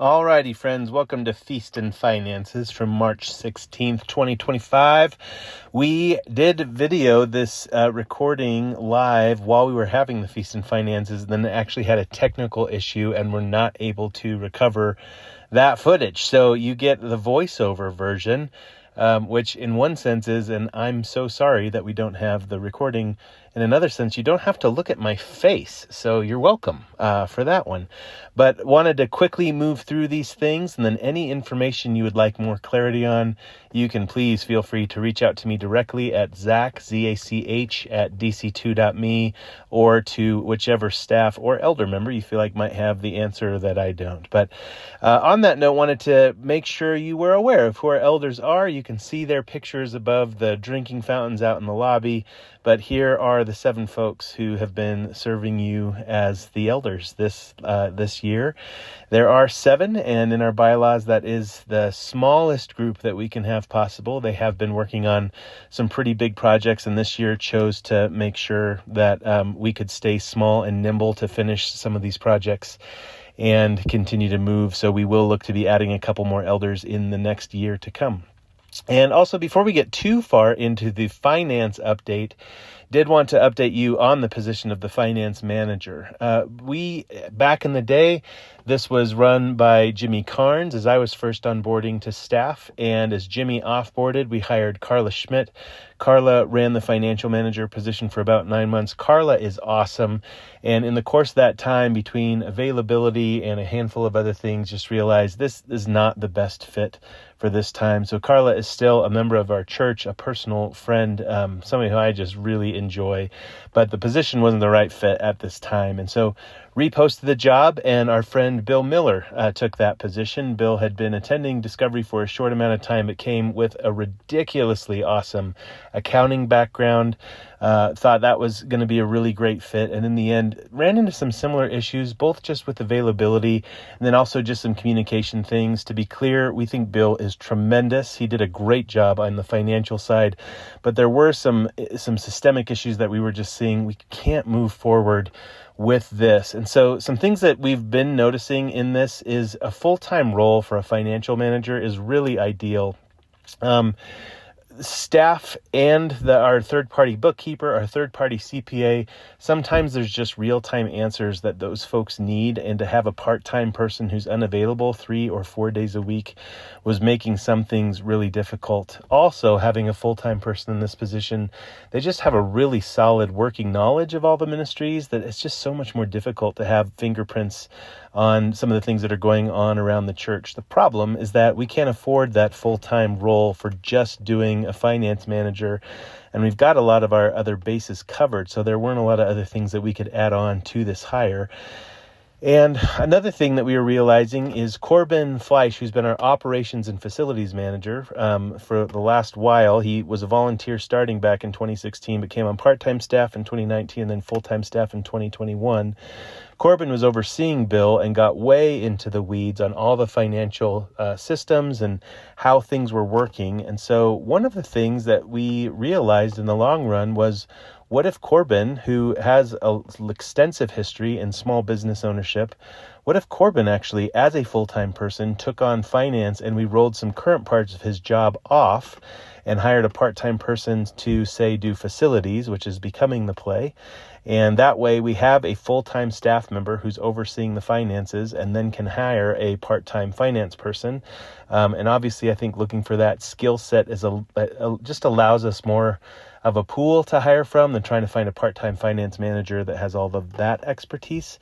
Alrighty, friends, welcome to Feast and Finances from March 16th, 2025. We did video this recording live while we were having the Feast and Finances, and then it actually had a technical issue and we're not able to recover that footage. So you get the voiceover version, which in one sense is, and I'm so sorry that we don't have the recording. In another sense, you don't have to look at my face, so you're welcome for that one. But wanted to quickly move through these things, and then any information you would like more clarity on, you can please feel free to reach out to me directly at Zach, Z-A-C-H, at dc2.me, or to whichever staff or elder member you feel like might have the answer that I don't. But on that note, wanted to make sure you were aware of who our elders are. You can see their pictures above the drinking fountains out in the lobby, but here are the 7 folks who have been serving you as the elders this year. There are 7, and in our bylaws, that is the smallest group that we can have possible. They have been working on some pretty big projects, and this year chose to make sure that we could stay small and nimble to finish some of these projects and continue to move. So we will look to be adding a couple more elders in the next year to come. And also, before we get too far into the finance update, did want to update you on the position of the finance manager. Back in the day, this was run by Jimmy Carnes as I was first onboarding to staff. And as Jimmy offboarded, we hired Carla Schmidt. Carla ran the financial manager position for about 9 months. Carla is awesome. And in the course of that time, between availability and a handful of other things, just realized this is not the best fit for this time. So Carla is still a member of our church, a personal friend, somebody who I just really enjoy, but the position wasn't the right fit at this time. And so reposted the job, and our friend Bill Miller took that position. Bill had been attending Discovery for a short amount of time, but came with a ridiculously awesome accounting background. Thought that was going to be a really great fit, and in the end ran into some similar issues, both just with availability and then also just some communication things. To be clear, we think Bill is tremendous. He did a great job on the financial side, but there were some systemic issues that we were just seeing. We can't move forward with this. And so some things that we've been noticing in this is a full-time role for a financial manager is really ideal. Staff and our third-party bookkeeper, our third-party CPA, sometimes there's just real-time answers that those folks need, and to have a part-time person who's unavailable 3 or 4 days a week was making some things really difficult. Also, having a full-time person in this position, they just have a really solid working knowledge of all the ministries that it's just so much more difficult to have fingerprints on some of the things that are going on around the church. The problem is that we can't afford that full-time role for just doing a finance manager, and we've got a lot of our other bases covered, so there weren't a lot of other things that we could add on to this hire. And another thing that we were realizing is Corbin Fleisch, who's been our operations and facilities manager for the last while. He was a volunteer starting back in 2016, but came on part-time staff in 2019 and then full-time staff in 2021. Corbin was overseeing Bill and got way into the weeds on all the financial systems and how things were working. And so one of the things that we realized in the long run was, what if Corbin, who has an extensive history in small business ownership, what if Corbin actually, as a full-time person, took on finance and we rolled some current parts of his job off and hired a part-time person to, say, do facilities, which is becoming the play. And that way we have a full-time staff member who's overseeing the finances and then can hire a part-time finance person. And obviously, I think looking for that skill set is just allows us more of a pool to hire from than trying to find a part-time finance manager that has all of that expertise.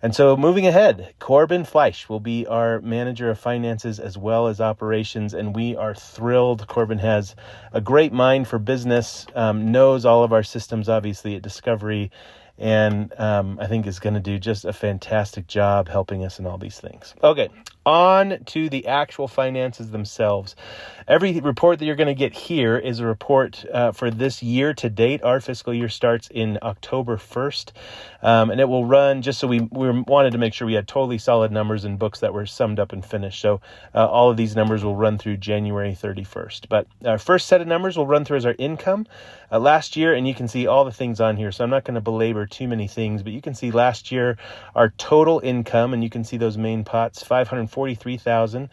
And so moving ahead, Corbin Fleisch will be our manager of finances as well as operations, and we are thrilled. Corbin has a great mind for business, knows all of our systems, obviously, at Discovery, and I think is going to do just a fantastic job helping us in all these things. Okay, on to the actual finances themselves. Every report that you're going to get here is a report for this year to date. Our fiscal year starts in October 1st, and it will run just so we wanted to make sure we had totally solid numbers and books that were summed up and finished. So all of these numbers will run through January 31st. But our first set of numbers we'll run through as our income last year, and you can see all the things on here. So I'm not going to belabor over too many things, but you can see last year our total income, and you can see those main pots, $543,000.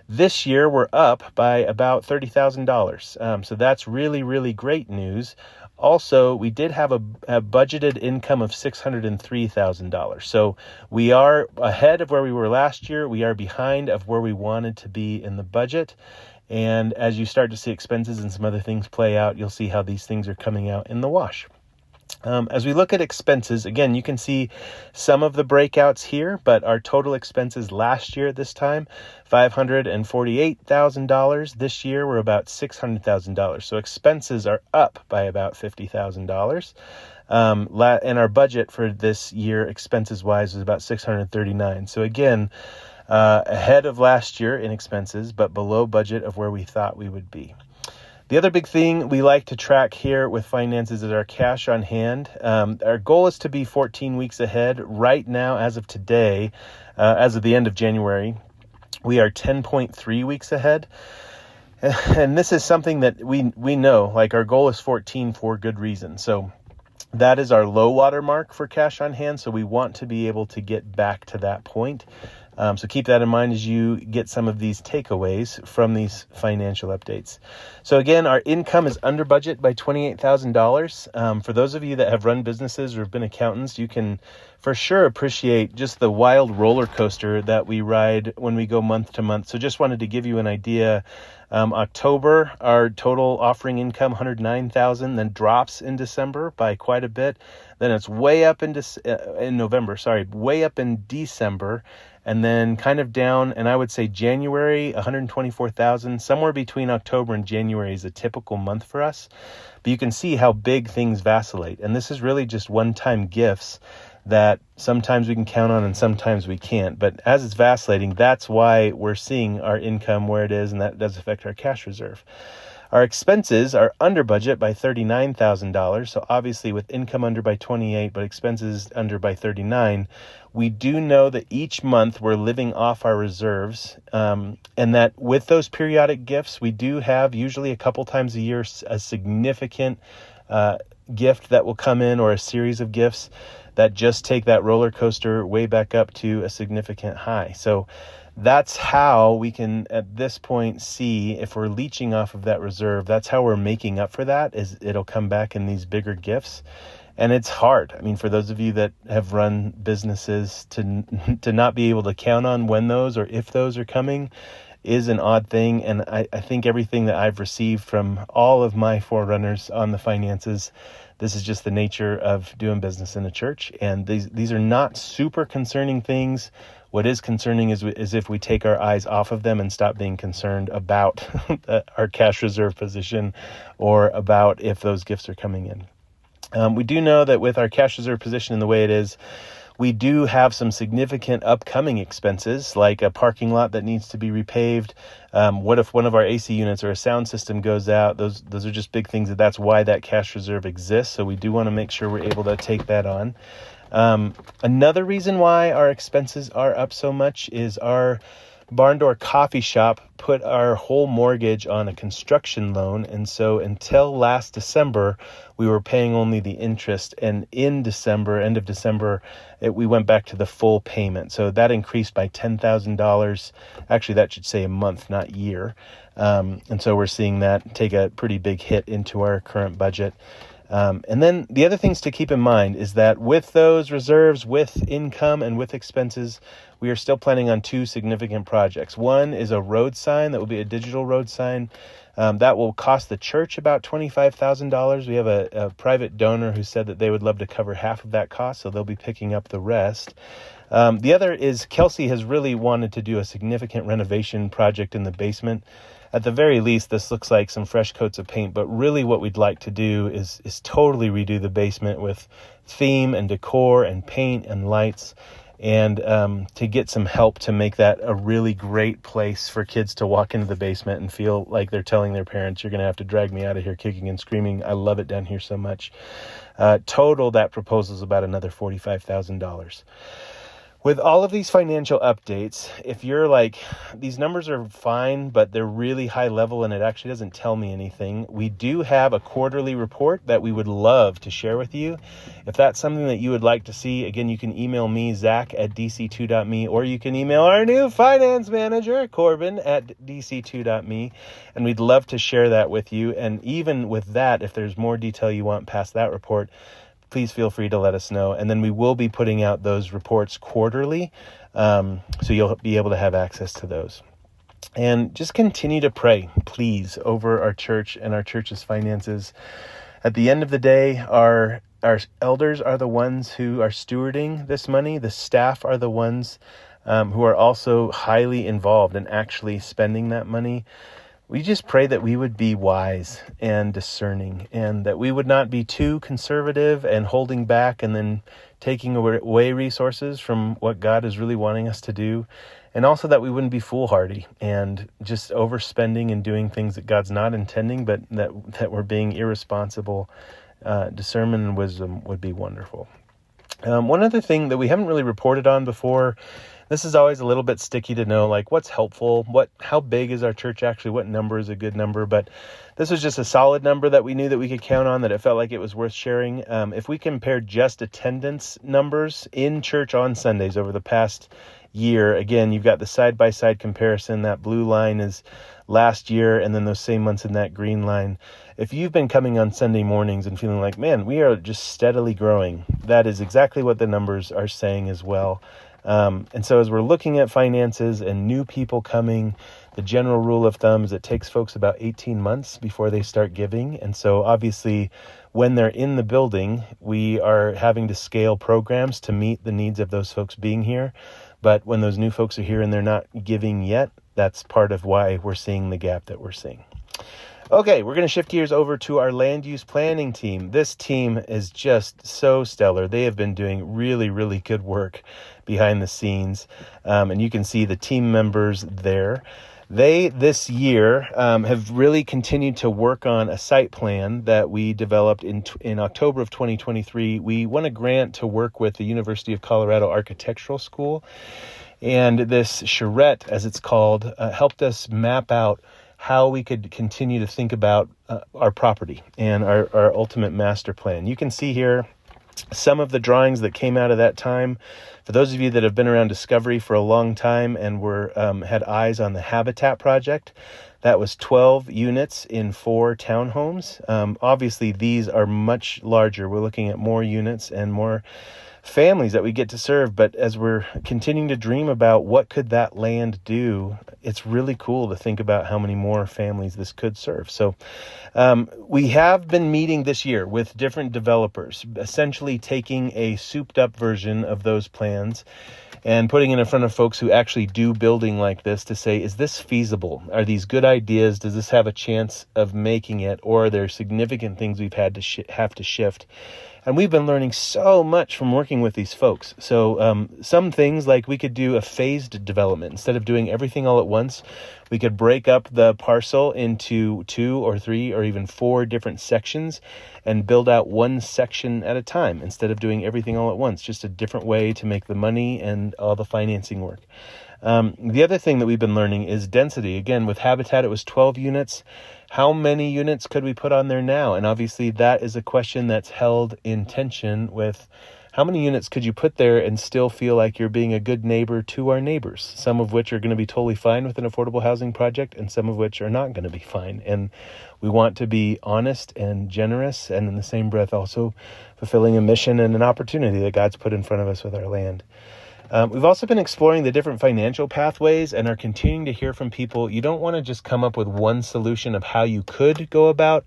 This year we're up by about $30,000. So that's really, really great news. Also, we did have a budgeted income of $603,000. So we are ahead of where we were last year. We are behind of where we wanted to be in the budget. And as you start to see expenses and some other things play out, you'll see how these things are coming out in the wash. As we look at expenses, again, you can see some of the breakouts here, but our total expenses last year at this time, $548,000. This year, we're about $600,000. So expenses are up by about $50,000. And our budget for this year, expenses-wise, is about $639,000. So again, ahead of last year in expenses, but below budget of where we thought we would be. The other big thing we like to track here with finances is our cash on hand. Our goal is to be 14 weeks ahead. Right now, as of today, as of the end of January, we are 10.3 weeks ahead. And this is something that we know, like our goal is 14 for good reason. So that is our low water mark for cash on hand. So we want to be able to get back to that point. So keep that in mind as you get some of these takeaways from these financial updates. So again, our income is under budget by $28,000. For those of you that have run businesses or have been accountants, you can for sure appreciate just the wild roller coaster that we ride when we go month to month. So just wanted to give you an idea. October, our total offering income, $109,000, then drops in December by quite a bit. Then it's way up in November, way up in December, and then kind of down. And I would say January, $124,000, somewhere between October and January is a typical month for us. But you can see how big things vacillate. And this is really just one-time gifts that sometimes we can count on and sometimes we can't. But as it's vacillating, that's why we're seeing our income where it is, and that does affect our cash reserve. Our expenses are under budget by $39,000. So obviously with income under by 28, but expenses under by 39, we do know that each month we're living off our reserves, and that with those periodic gifts, we do have usually a couple times a year a significant gift that will come in, or a series of gifts that just take that roller coaster way back up to a significant high. So that's how we can, at this point, see if we're leeching off of that reserve. That's how we're making up for that, is it'll come back in these bigger gifts. And it's hard. I mean, for those of you that have run businesses, to not be able to count on when those or if those are coming is an odd thing. And I think everything that I've received from all of my forerunners on the finances, this is just the nature of doing business in a church. And these are not super concerning things. What is concerning is if we take our eyes off of them and stop being concerned about our cash reserve position, or about if those gifts are coming in. We do know that with our cash reserve position and the way it is, we do have some significant upcoming expenses, like a parking lot that needs to be repaved. What if one of our AC units or a sound system goes out? Those are just big things. That's why that cash reserve exists. So we do want to make sure we're able to take that on. Another reason why our expenses are up so much is our Barn Door Coffee Shop put our whole mortgage on a construction loan. And so until last December, we were paying only the interest. And in December, end of December, we went back to the full payment. So that increased by $10,000. Actually, that should say a month, not year. And so we're seeing that take a pretty big hit into our current budget. And then the other things to keep in mind is that with those reserves, with income and with expenses, we are still planning on two significant projects. One is a road sign that will be a digital road sign. That will cost the church about $25,000. We have a private donor who said that they would love to cover half of that cost, so they'll be picking up the rest. The other is Kelsey has really wanted to do a significant renovation project in the basement. At the very least, this looks like some fresh coats of paint, but really what we'd like to do is totally redo the basement with theme and decor and paint and lights, and to get some help to make that a really great place for kids to walk into the basement and feel like they're telling their parents, you're going to have to drag me out of here kicking and screaming. I love it down here so much. Total, that proposal is about another $45,000. With all of these financial updates, if you're like, these numbers are fine, but they're really high level and it actually doesn't tell me anything, we do have a quarterly report that we would love to share with you. If that's something that you would like to see, again, you can email me, Zach@dc2.me, or you can email our new finance manager, Corbin@dc2.me, and we'd love to share that with you. And even with that, if there's more detail you want past that report, please feel free to let us know. And then we will be putting out those reports quarterly, so you'll be able to have access to those. And just continue to pray, please, over our church and our church's finances. At the end of the day, our elders are the ones who are stewarding this money. The staff are the ones who are also highly involved in actually spending that money. We just pray that we would be wise and discerning, and that we would not be too conservative and holding back and then taking away resources from what God is really wanting us to do. And also that we wouldn't be foolhardy and just overspending and doing things that God's not intending, but that we're being irresponsible. Discernment and wisdom would be wonderful. One other thing that we haven't really reported on before, this is always a little bit sticky to know, like what's helpful, how big is our church actually, what number is a good number, but this was just a solid number that we knew that we could count on, that it felt like it was worth sharing. If we compare just attendance numbers in church on Sundays over the past year, again, you've got the side-by-side comparison. That blue line is last year, and then those same months in that green line. If you've been coming on Sunday mornings and feeling like, man, we are just steadily growing, that is exactly what the numbers are saying as well. And so as we're looking at finances and new people coming, the general rule of thumb is it takes folks about 18 months before they start giving. And so obviously when they're in the building, we are having to scale programs to meet the needs of those folks being here. But when those new folks are here and they're not giving yet, that's part of why we're seeing the gap that we're seeing. Okay, we're going to shift gears over to our land use planning team. This team is just so stellar. They have been doing really, really good work behind the scenes. And you can see the team members there. They, this year, have really continued to work on a site plan that we developed in October of 2023. We won a grant to work with the University of Colorado Architectural School. And this charrette, as it's called, helped us map out how we could continue to think about our property and our ultimate master plan. You can see here some of the drawings that came out of that time. For those of you that have been around Discovery for a long time and had eyes on the Habitat project, that was 12 units in 4 townhomes. Obviously, these are much larger. We're looking at more units and more families that we get to serve. But as we're continuing to dream about what could that land do, it's really cool to think about how many more families this could serve. So we have been meeting this year with different developers, essentially taking a souped up version of those plans and putting it in front of folks who actually do building like this to say, is this feasible? Are these good ideas? Does this have a chance of making it? Or are there significant things we've had to have to shift? And we've been learning so much from working with these folks. So some things, like we could do a phased development. Instead of doing everything all at once, we could break up the parcel into 2 or 3 or even 4 different sections and build out one section at a time instead of doing everything all at once. Just a different way to make the money and all the financing work. The other thing that we've been learning is density. Again, with Habitat, it was 12 units. How many units could we put on there now? And obviously that is a question that's held in tension with how many units could you put there and still feel like you're being a good neighbor to our neighbors, some of which are going to be totally fine with an affordable housing project and some of which are not going to be fine. And we want to be honest and generous, and in the same breath also fulfilling a mission and an opportunity that God's put in front of us with our land. We've also been exploring the different financial pathways and are continuing to hear from people. You don't want to just come up with one solution of how you could go about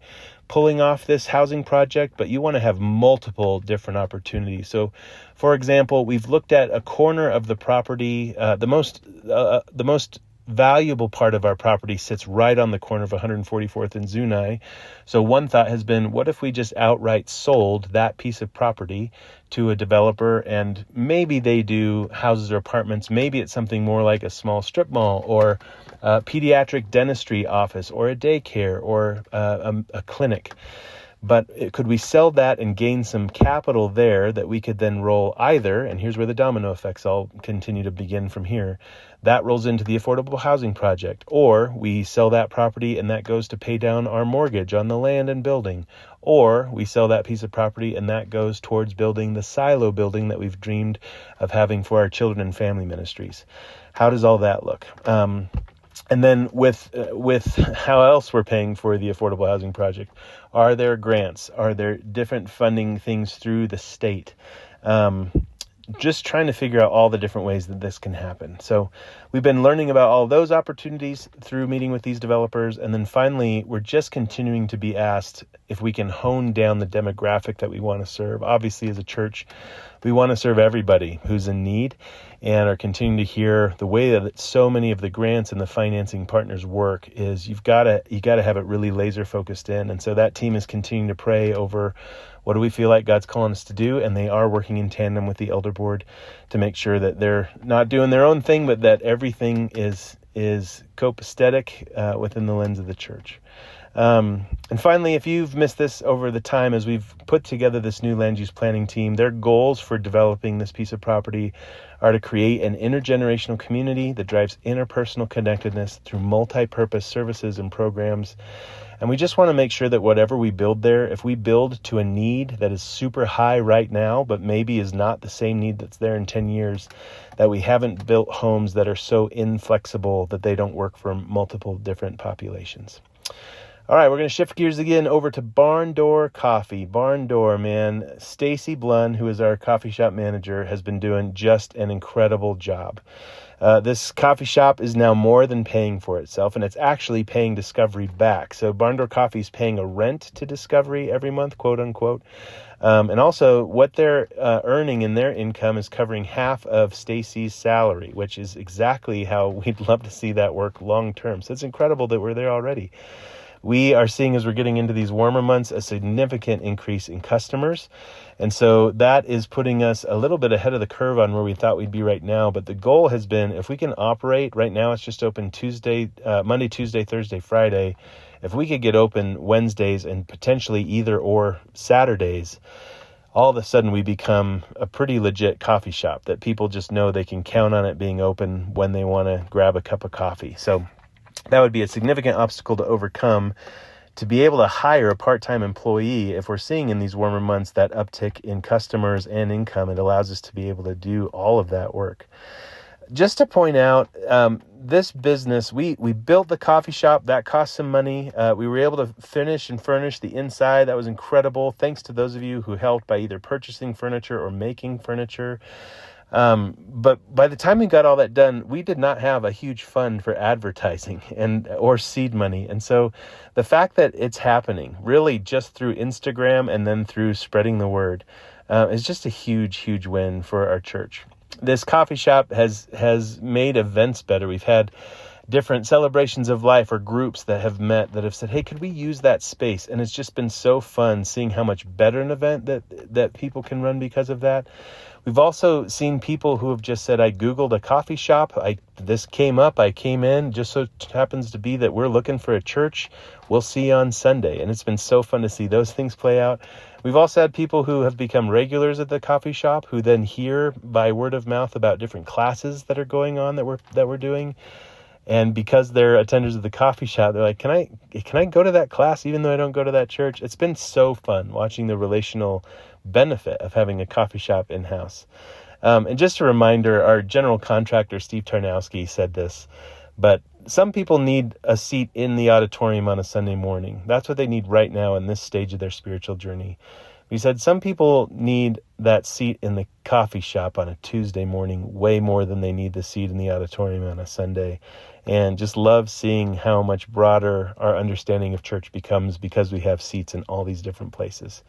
pulling off this housing project, but you want to have multiple different opportunities. So, for example, we've looked at a corner of the property. The most valuable part of our property sits right on the corner of 144th and Zunai. So one thought has been, what if we just outright sold that piece of property to a developer, and maybe they do houses or apartments, maybe it's something more like a small strip mall or a pediatric dentistry office or a daycare or a clinic. But could we sell that and gain some capital there that we could then roll either, and here's where the domino effects all continue to begin from here, that rolls into the affordable housing project, or we sell that property and that goes to pay down our mortgage on the land and building, or we sell that piece of property and that goes towards building the silo building that we've dreamed of having for our children and family ministries. How does all that look? And then with how else we're paying for the affordable housing project, are there grants? Are there different funding things through the state? Just trying to figure out all the different ways that this can happen. So we've been learning about all those opportunities through meeting with these developers. And then finally, we're just continuing to be asked if we can hone down the demographic that we want to serve. Obviously, as a church, we want to serve everybody who's in need, and are continuing to hear the way that so many of the grants and the financing partners work is you got to have it really laser focused in. And so that team is continuing to pray over what do we feel like God's calling us to do, and they are working in tandem with the elder board to make sure that they're not doing their own thing, but that everything is copacetic within the lens of the church. And finally, if you've missed this over the time as we've put together this new land use planning team, their goals for developing this piece of property are to create an intergenerational community that drives interpersonal connectedness through multi-purpose services and programs. And we just want to make sure that whatever we build there, if we build to a need that is super high right now, but maybe is not the same need that's there in 10 years, that we haven't built homes that are so inflexible that they don't work for multiple different populations. All right, we're going to shift gears again over to Barn Door Coffee. Barn Door, man. Stacy Blunn, who is our coffee shop manager, has been doing just an incredible job. This coffee shop is now more than paying for itself, and it's actually paying Discovery back. So Barn Door Coffee is paying a rent to Discovery every month, quote unquote. And also what they're earning in their income is covering half of Stacy's salary, which is exactly how we'd love to see that work long term. So it's incredible that we're there already. We are seeing, as we're getting into these warmer months, a significant increase in customers. And so that is putting us a little bit ahead of the curve on where we thought we'd be right now. But the goal has been, if we can operate, right now it's just open Monday, Tuesday, Thursday, Friday. If we could get open Wednesdays and potentially either or Saturdays, all of a sudden we become a pretty legit coffee shop that people just know they can count on it being open when they want to grab a cup of coffee. So that would be a significant obstacle to overcome, to be able to hire a part-time employee. If we're seeing in these warmer months that uptick in customers and income, it allows us to be able to do all of that work. Just to point out, this business, we built the coffee shop. That cost some money. We were able to finish and furnish the inside. That was incredible. Thanks to those of you who helped by either purchasing furniture or making furniture. But by the time we got all that done, we did not have a huge fund for advertising or seed money. And so the fact that it's happening really just through Instagram and then through spreading the word is just a huge, huge win for our church. This coffee shop has made events better. We've had different celebrations of life or groups that have met that have said, hey, could we use that space? And it's just been so fun seeing how much better an event that people can run because of that. We've also seen people who have just said, I Googled a coffee shop. This came up. I came in. Just so happens to be that we're looking for a church. We'll see you on Sunday. And it's been so fun to see those things play out. We've also had people who have become regulars at the coffee shop who then hear by word of mouth about different classes that are going on that we're doing. And because they're attenders of the coffee shop, they're like, can I go to that class even though I don't go to that church? It's been so fun watching the relational benefit of having a coffee shop in-house. And just a reminder, our general contractor, Steve Tarnowski, said this, but some people need a seat in the auditorium on a Sunday morning. That's what they need right now in this stage of their spiritual journey. We said some people need that seat in the coffee shop on a Tuesday morning way more than they need the seat in the auditorium on a Sunday. And just love seeing how much broader our understanding of church becomes because we have seats in all these different places.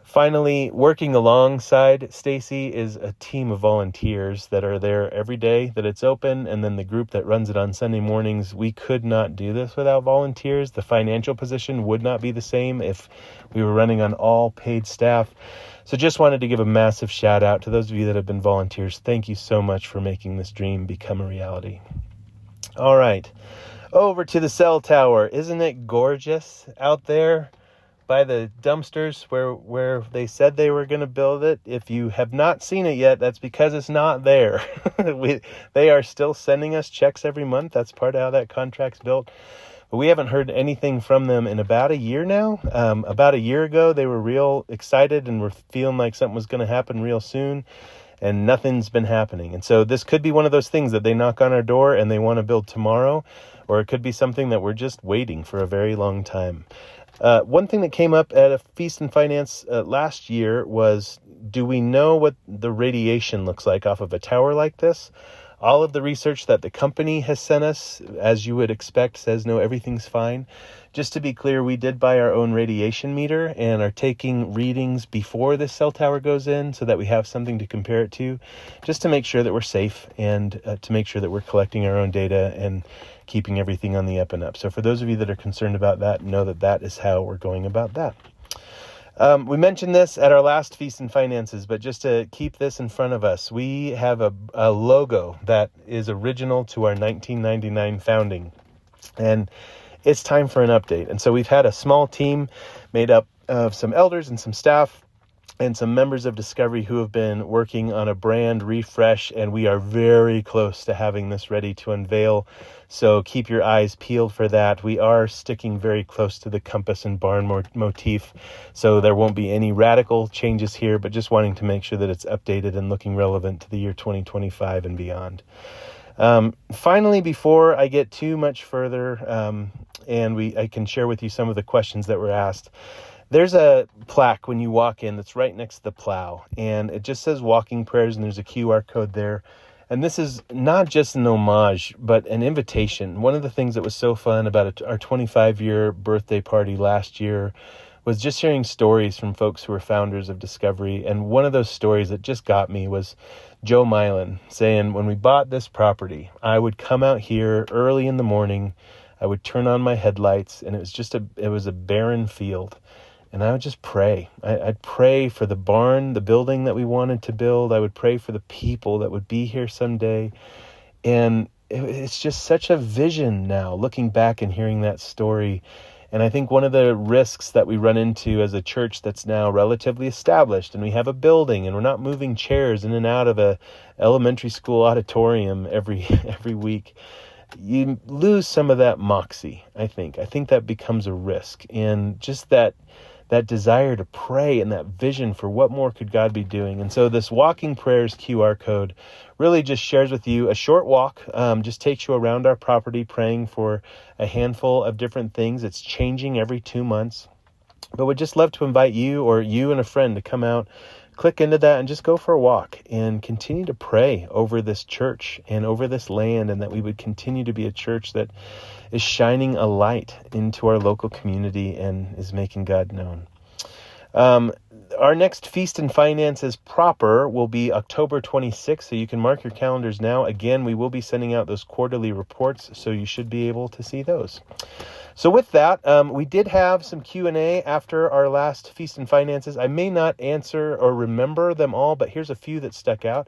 Finally, working alongside Stacy is a team of volunteers that are there every day that it's open, and then the group that runs it on Sunday mornings. We could not do this without volunteers. The financial position would not be the same if we were running on all paid staff. So just wanted to give a massive shout out to those of you that have been volunteers. Thank you so much for making this dream become a reality. All right, over to the cell tower. Isn't it gorgeous out there? by the dumpsters where they said they were going to build it. If you have not seen it yet, that's because it's not there. They are still sending us checks every month. That's part of how that contract's built. But we haven't heard anything from them in about a year now. About a year ago, they were real excited and were feeling like something was going to happen real soon. And nothing's been happening. And so this could be one of those things that they knock on our door and they want to build tomorrow, or it could be something that we're just waiting for a very long time. One thing that came up at a Feast and Finance last year was, do we know what the radiation looks like off of a tower like this? All of the research that the company has sent us, as you would expect, says no, everything's fine. Just to be clear, we did buy our own radiation meter and are taking readings before this cell tower goes in so that we have something to compare it to, just to make sure that we're safe and to make sure that we're collecting our own data and keeping everything on the up and up. So for those of you that are concerned about that, know that that is how we're going about that. We mentioned this at our last Feast and Finances, but just to keep this in front of us, we have a logo that is original to our 1999 founding, and it's time for an update. And so we've had a small team made up of some elders and some staff and some members of Discovery who have been working on a brand refresh, and we are very close to having this ready to unveil. So keep your eyes peeled for that. We are sticking very close to the compass and barn motif, so there won't be any radical changes here, but just wanting to make sure that it's updated and looking relevant to the year 2025 and beyond. Finally, before I get too much further, and I can share with you some of the questions that were asked, there's a plaque when you walk in that's right next to the plow, and it just says Walking Prayers, and there's a QR code there. And this is not just an homage, but an invitation. One of the things that was so fun about our 25-year birthday party last year was just hearing stories from folks who were founders of Discovery. And one of those stories that just got me was Joe Milan saying, when we bought this property, I would come out here early in the morning, I would turn on my headlights, and it was a barren field. And I would just pray. I'd pray for the barn, the building that we wanted to build. I would pray for the people that would be here someday. And it's just such a vision now, looking back and hearing that story. And I think one of the risks that we run into as a church that's now relatively established, and we have a building, and we're not moving chairs in and out of a elementary school auditorium every week, you lose some of that moxie, I think. I think that becomes a risk. And just that desire to pray and that vision for what more could God be doing. And so this Walking Prayers QR code really just shares with you a short walk, just takes you around our property praying for a handful of different things. It's changing every 2 months. But we'd just love to invite you or you and a friend to come out, click into that, and just go for a walk and continue to pray over this church and over this land, and that we would continue to be a church that is shining a light into our local community and is making God known. Our next Feast and Finances proper will be October 26th, so you can mark your calendars now. Again, we will be sending out those quarterly reports, so you should be able to see those. So with that, we did have some Q&A after our last Feast and Finances. I may not answer or remember them all, but here's a few that stuck out.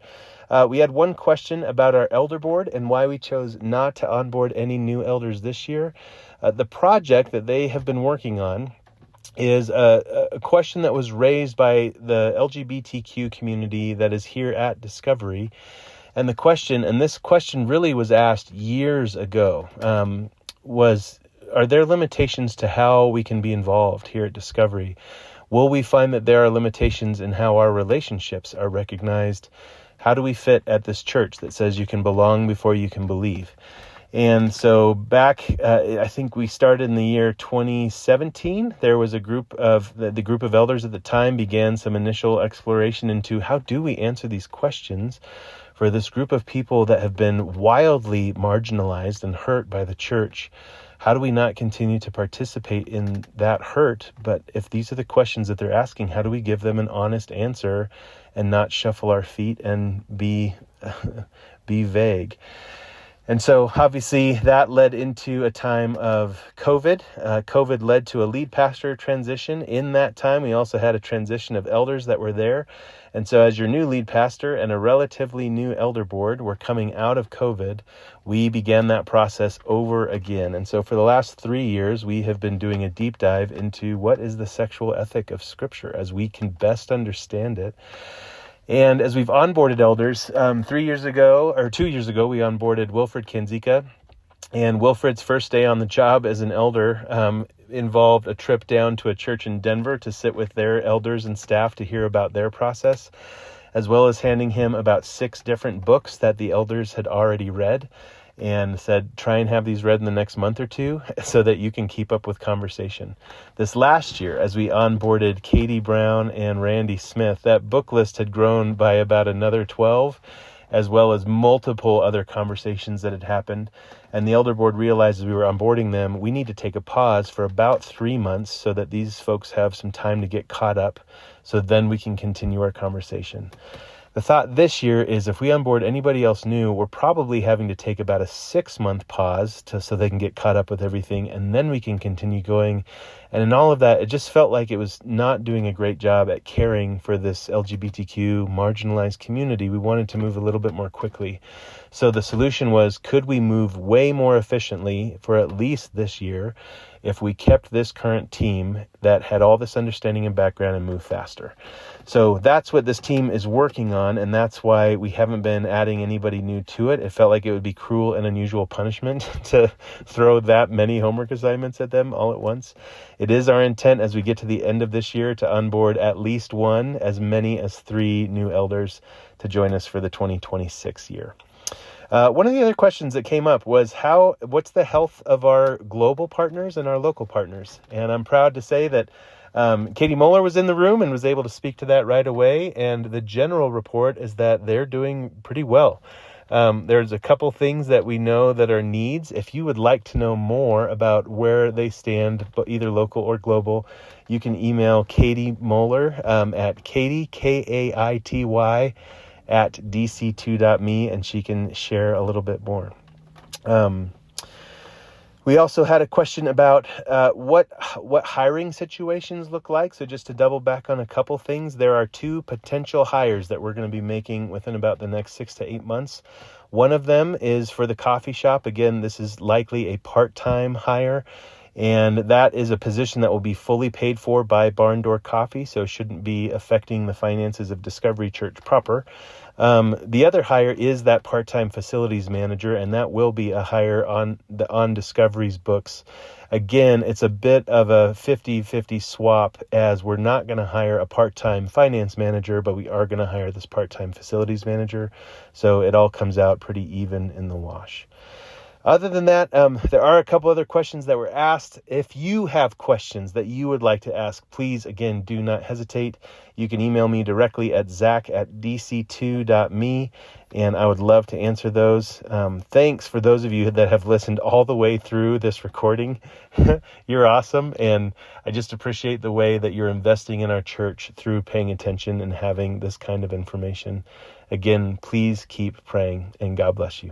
We had one question about our elder board and why we chose not to onboard any new elders this year. The project that they have been working on is a question that was raised by the LGBTQ community that is here at Discovery. And this question really was asked years ago, are there limitations to how we can be involved here at Discovery? Will we find that there are limitations in how our relationships are recognized? How do we fit at this church that says you can belong before you can believe? And so back, I think we started in the year 2017. There was a group of, the group of elders at the time began some initial exploration into how do we answer these questions for this group of people that have been wildly marginalized and hurt by the church. How do we not continue to participate in that hurt? But if these are the questions that they're asking, how do we give them an honest answer and not shuffle our feet and be vague? And so obviously that led into a time of COVID. COVID led to a lead pastor transition. In that time, we also had a transition of elders that were there. And so as your new lead pastor and a relatively new elder board were coming out of COVID, we began that process over again. And so for the last 3 years, we have been doing a deep dive into what is the sexual ethic of Scripture as we can best understand it. And as we've onboarded elders, 2 years ago, we onboarded Wilfred Kanzika. And Wilfred's first day on the job as an elder involved a trip down to a church in Denver to sit with their elders and staff to hear about their process, as well as handing him about 6 different books that the elders had already read, and said, try and have these read in the next month or 2 so that you can keep up with conversation. This last year, as we onboarded Katie Brown and Randy Smith, that book list had grown by about another 12, as well as multiple other conversations that had happened. And the elder board realized as we were onboarding them, we need to take a pause for about 3 months so that these folks have some time to get caught up, so then we can continue our conversation. The thought this year is if we onboard anybody else new, we're probably having to take about a 6-month pause so they can get caught up with everything, and then we can continue going. And in all of that, it just felt like it was not doing a great job at caring for this LGBTQ marginalized community. We wanted to move a little bit more quickly. So the solution was, could we move way more efficiently for at least this year if we kept this current team that had all this understanding and background and move faster? So that's what this team is working on, and that's why we haven't been adding anybody new to it. It felt like it would be cruel and unusual punishment to throw that many homework assignments at them all at once. It is our intent as we get to the end of this year to onboard at least 1, as many as 3 new elders to join us for the 2026 year. One of the other questions that came up was what's the health of our global partners and our local partners? And I'm proud to say that Katie Moeller was in the room and was able to speak to that right away. And the general report is that they're doing pretty well. There's a couple things that we know that are needs. If you would like to know more about where they stand, either local or global, you can email Katie Moeller at Katie, Kaity, at dc2.me, and she can share a little bit more. We also had a question about what hiring situations look like. So just to double back on a couple things, there are 2 potential hires that we're going to be making within about the next 6 to 8 months. One of them is for the coffee shop. Again, this is likely a part-time hire, and that is a position that will be fully paid for by Barn Door Coffee, so shouldn't be affecting the finances of Discovery Church proper. The other hire is that part-time facilities manager, and that will be a hire on Discovery's books. Again, it's a bit of a 50-50 swap, as we're not going to hire a part-time finance manager, but we are going to hire this part-time facilities manager. So it all comes out pretty even in the wash. Other than that, there are a couple other questions that were asked. If you have questions that you would like to ask, please, again, do not hesitate. You can email me directly at zach@dc2.me, and I would love to answer those. Thanks for those of you that have listened all the way through this recording. You're awesome, and I just appreciate the way that you're investing in our church through paying attention and having this kind of information. Again, please keep praying, and God bless you.